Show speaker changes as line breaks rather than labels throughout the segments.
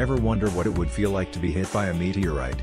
Ever wonder what it would feel like to be hit by a meteorite?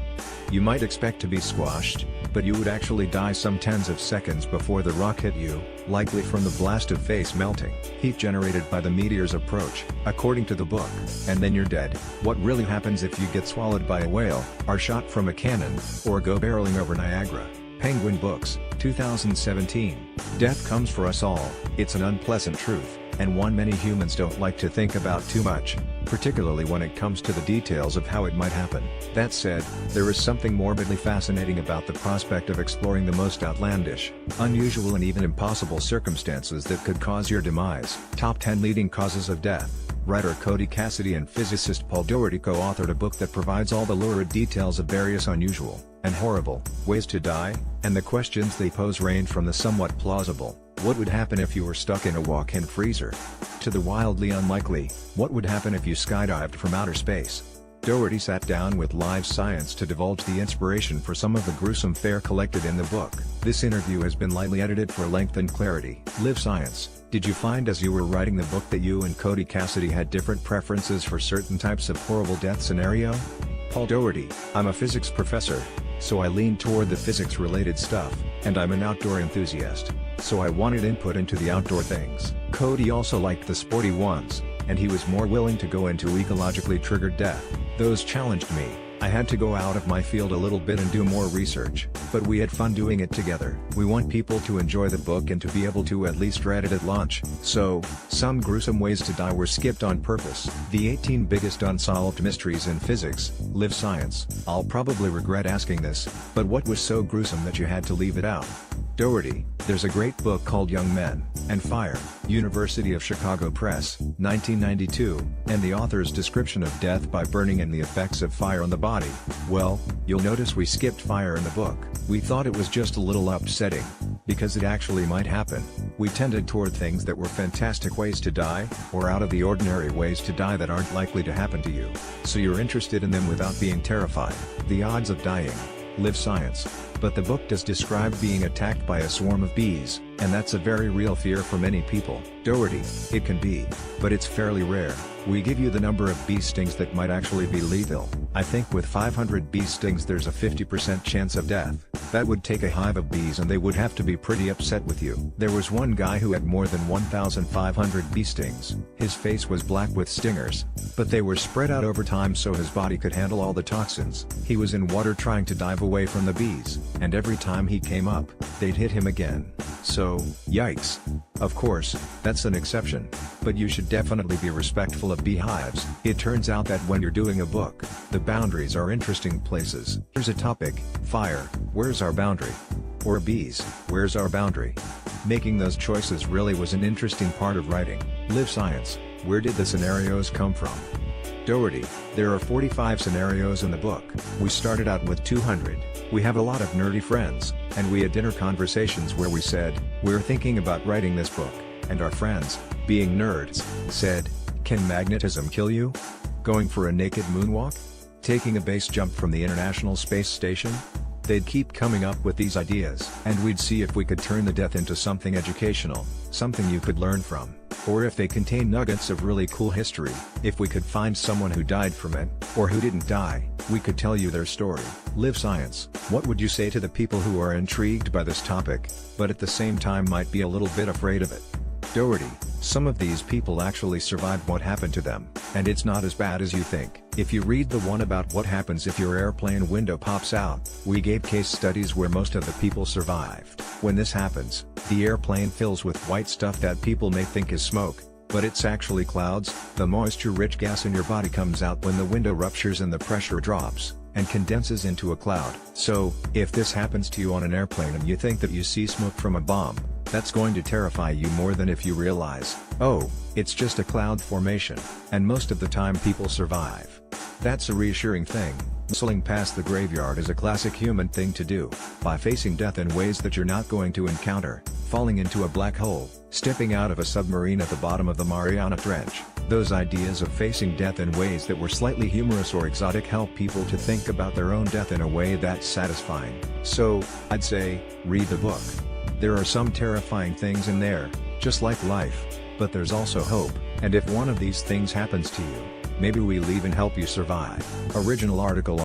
You might expect to be squashed, but you would actually die some tens of seconds before the rock hit you, likely from the blast of face melting heat generated by the meteor's approach, according to the book. And then you're dead. What really happens if you get swallowed by a whale, are shot from a cannon, or go barreling over Niagara? Penguin Books, 2017. Death comes for us all. It's an unpleasant truth, and one many humans don't like to think about too much, particularly when it comes to the details of how it might happen. That said, there is something morbidly fascinating about the prospect of exploring the most outlandish, unusual and even impossible circumstances that could cause your demise. Top 10 Leading Causes of Death. Writer Cody Cassidy and physicist Paul Doherty co-authored a book that provides all the lurid details of various unusual, and horrible, ways to die, and the questions they pose range from the somewhat plausible, what would happen if you were stuck in a walk-in freezer, to the wildly unlikely, what would happen if you skydived from outer space. Doherty sat down with Live Science to divulge the inspiration for some of the gruesome fare collected in the book. This interview has been lightly edited for length and clarity. Live Science, did you find as you were writing the book that you and Cody Cassidy had different preferences for certain types of horrible death scenario? Paul Doherty, I'm a physics professor, so I lean toward the physics-related stuff, and I'm an outdoor enthusiast, so I wanted input into the outdoor things. Cody also liked the sporty ones, and he was more willing to go into ecologically triggered death. Those challenged me. I had to go out of my field a little bit and do more research, but we had fun doing it together. We want people to enjoy the book and to be able to at least read it at launch, so, some gruesome ways to die were skipped on purpose. The 18 biggest unsolved mysteries in physics. Live Science, I'll probably regret asking this, but what was so gruesome that you had to leave it out? Doherty, there's a great book called Young Men and Fire, University of Chicago Press, 1992, and the author's description of death by burning and the effects of fire on the body. Well, you'll notice we skipped fire in the book. We thought it was just a little upsetting, because it actually might happen. We tended toward things that were fantastic ways to die, or out of the ordinary ways to die that aren't likely to happen to you, so you're interested in them without being terrified. The odds of dying. Live Science. But the book does describe being attacked by a swarm of bees, and that's a very real fear for many people. Doherty, it can be, but it's fairly rare. We give you the number of bee stings that might actually be lethal. I think with 500 bee stings there's a 50% chance of death. That would take a hive of bees and they would have to be pretty upset with you. There was one guy who had more than 1,500 bee stings. His face was black with stingers, but they were spread out over time so his body could handle all the toxins. He was in water trying to dive away from the bees, and every time he came up, they'd hit him again. So, yikes. Of course, that's an exception, but you should definitely be respectful of beehives. It turns out that when you're doing a book, the boundaries are interesting places. Here's a topic: fire, where's our boundary? Or bees, where's our boundary? Making those choices really was an interesting part of writing. Live Science, where did the scenarios come from? Doherty, there are 45 scenarios in the book. We started out with 200. We have a lot of nerdy friends, and we had dinner conversations where we said, we're thinking about writing this book, and our friends, being nerds, said, can magnetism kill you? Going for a naked moonwalk? Taking a base jump from the International Space Station? They'd keep coming up with these ideas, and we'd see if we could turn the death into something educational, something you could learn from, or if they contain nuggets of really cool history. If we could find someone who died from it, or who didn't die, we could tell you their story. Live Science, what would you say to the people who are intrigued by this topic, but at the same time might be a little bit afraid of it? Doherty, some of these people actually survived what happened to them, and it's not as bad as you think. If you read the one about what happens if your airplane window pops out, we gave case studies where most of the people survived. When this happens, the airplane fills with white stuff that people may think is smoke, but it's actually clouds. The moisture-rich gas in your body comes out when the window ruptures and the pressure drops, and condenses into a cloud. So, if this happens to you on an airplane and you think that you see smoke from a bomb, that's going to terrify you more than if you realize, oh, it's just a cloud formation, and most of the time people survive. That's a reassuring thing. Whistling past the graveyard is a classic human thing to do, by facing death in ways that you're not going to encounter, falling into a black hole, stepping out of a submarine at the bottom of the Mariana Trench. Those ideas of facing death in ways that were slightly humorous or exotic help people to think about their own death in a way that's satisfying. So, I'd say, read the book. There are some terrifying things in there, just like life, but there's also hope, and if one of these things happens to you, Maybe we'll even help you survive. Original article